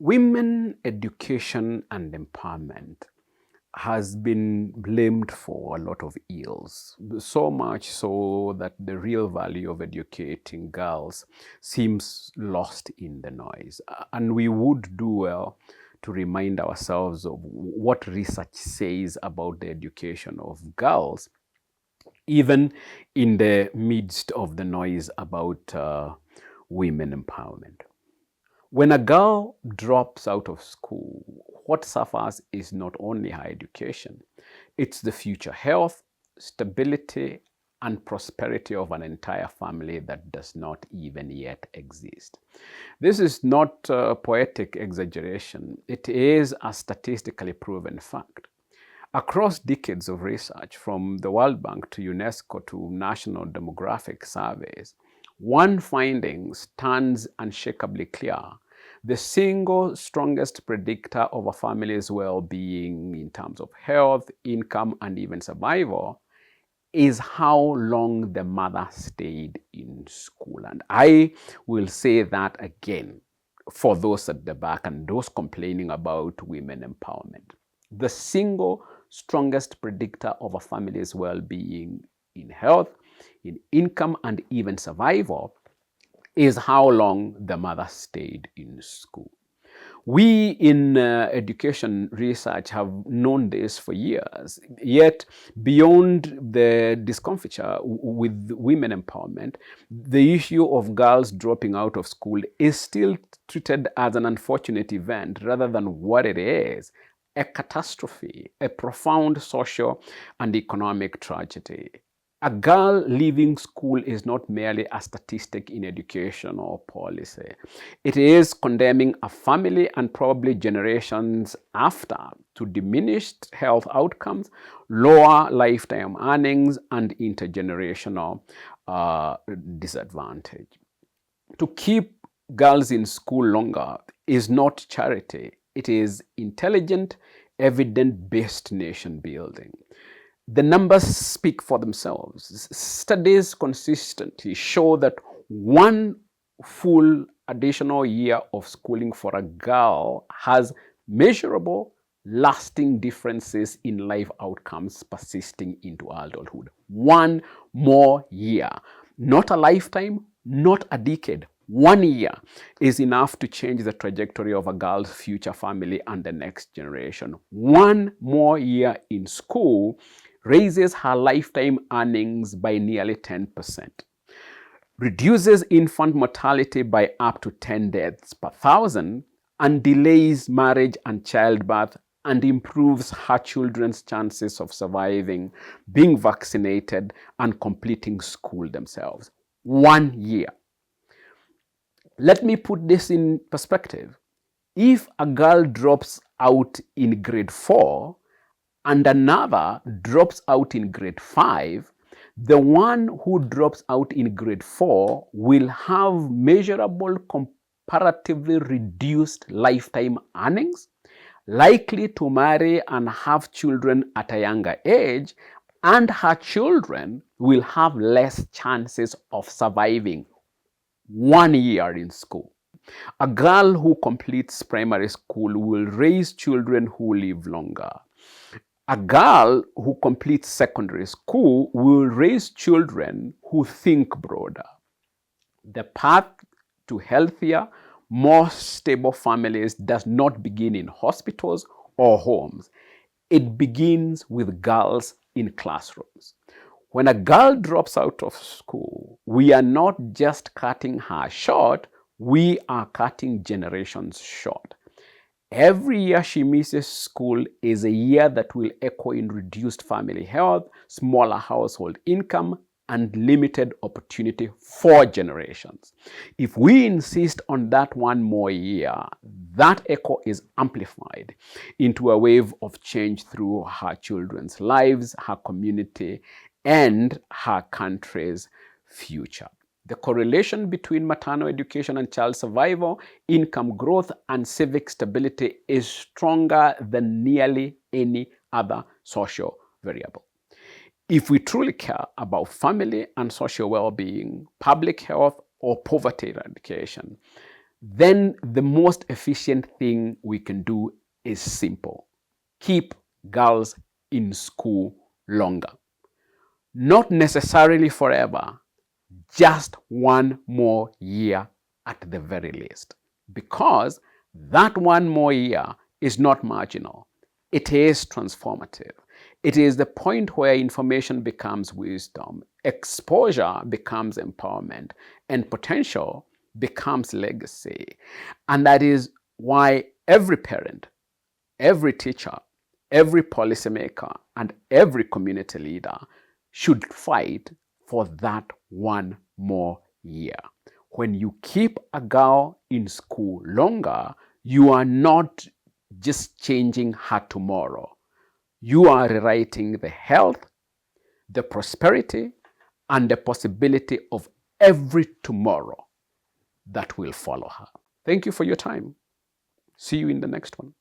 Women education and empowerment has been blamed for a lot of ills, so much so that the real value of educating girls seems lost in the noise. And we would do well to remind ourselves of what research says about the education of girls, even in the midst of the noise about women empowerment. When a girl drops out of school, what suffers is not only her education, it's the future health, stability, and prosperity of an entire family that does not even yet exist. This is not poetic exaggeration. It is a statistically proven fact. Across decades of research, from the World Bank to UNESCO to national demographic surveys, one finding stands unshakably clear. The single strongest predictor of a family's well-being in terms of health, income, and even survival is how long the mother stayed in school. And I will say that again for those at the back and those complaining about women empowerment. The single strongest predictor of a family's well-being in health, in income, and even survival is how long the mother stayed in school. We in education research have known this for years, yet beyond the discomfiture with women empowerment, the issue of girls dropping out of school is still treated as an unfortunate event rather than what it is, a catastrophe, a profound social and economic tragedy. A girl leaving school is not merely a statistic in education or policy. It is condemning a family and probably generations after to diminished health outcomes, lower lifetime earnings, and intergenerational disadvantage. To keep girls in school longer is not charity. It is intelligent, evidence-based nation building. The numbers speak for themselves. Studies consistently show that one full additional year of schooling for a girl has measurable, lasting differences in life outcomes persisting into adulthood. One more year. Not a lifetime, not a decade. 1 year is enough to change the trajectory of a girl's future family and the next generation. 1 more year in school raises her lifetime earnings by nearly 10%, reduces infant mortality by up to 10 deaths per thousand, and delays marriage and childbirth, and improves her children's chances of surviving, being vaccinated, and completing school themselves. 1 year. Let me put this in perspective. If a girl drops out in grade 4, and another drops out in grade 5, the one who drops out in grade 4 will have measurable, comparatively reduced lifetime earnings, likely to marry and have children at a younger age, and her children will have less chances of surviving 1 year in school. A girl who completes primary school will raise children who live longer. A girl who completes secondary school will raise children who think broader. The path to healthier, more stable families does not begin in hospitals or homes. It begins with girls in classrooms. When a girl drops out of school, we are not just cutting her short, we are cutting generations short. Every year she misses school is a year that will echo in reduced family health, smaller household income, and limited opportunity for generations. If we insist on that 1 more year, that echo is amplified into a wave of change through her children's lives, her community, and her country's future. The correlation between maternal education and child survival, income growth, and civic stability is stronger than nearly any other social variable. If we truly care about family and social well-being, public health, or poverty eradication, then the most efficient thing we can do is simple. Keep girls in school longer. Not necessarily forever, just one more year at the very least. Because that one more year is not marginal. It is transformative. It is the point where information becomes wisdom, exposure becomes empowerment, and potential becomes legacy. And that is why every parent, every teacher, every policymaker, and every community leader should fight for that one more year. When you keep a girl in school longer, you are not just changing her tomorrow. You are rewriting the health, the prosperity, and the possibility of every tomorrow that will follow her. Thank you for your time. See you in the next one.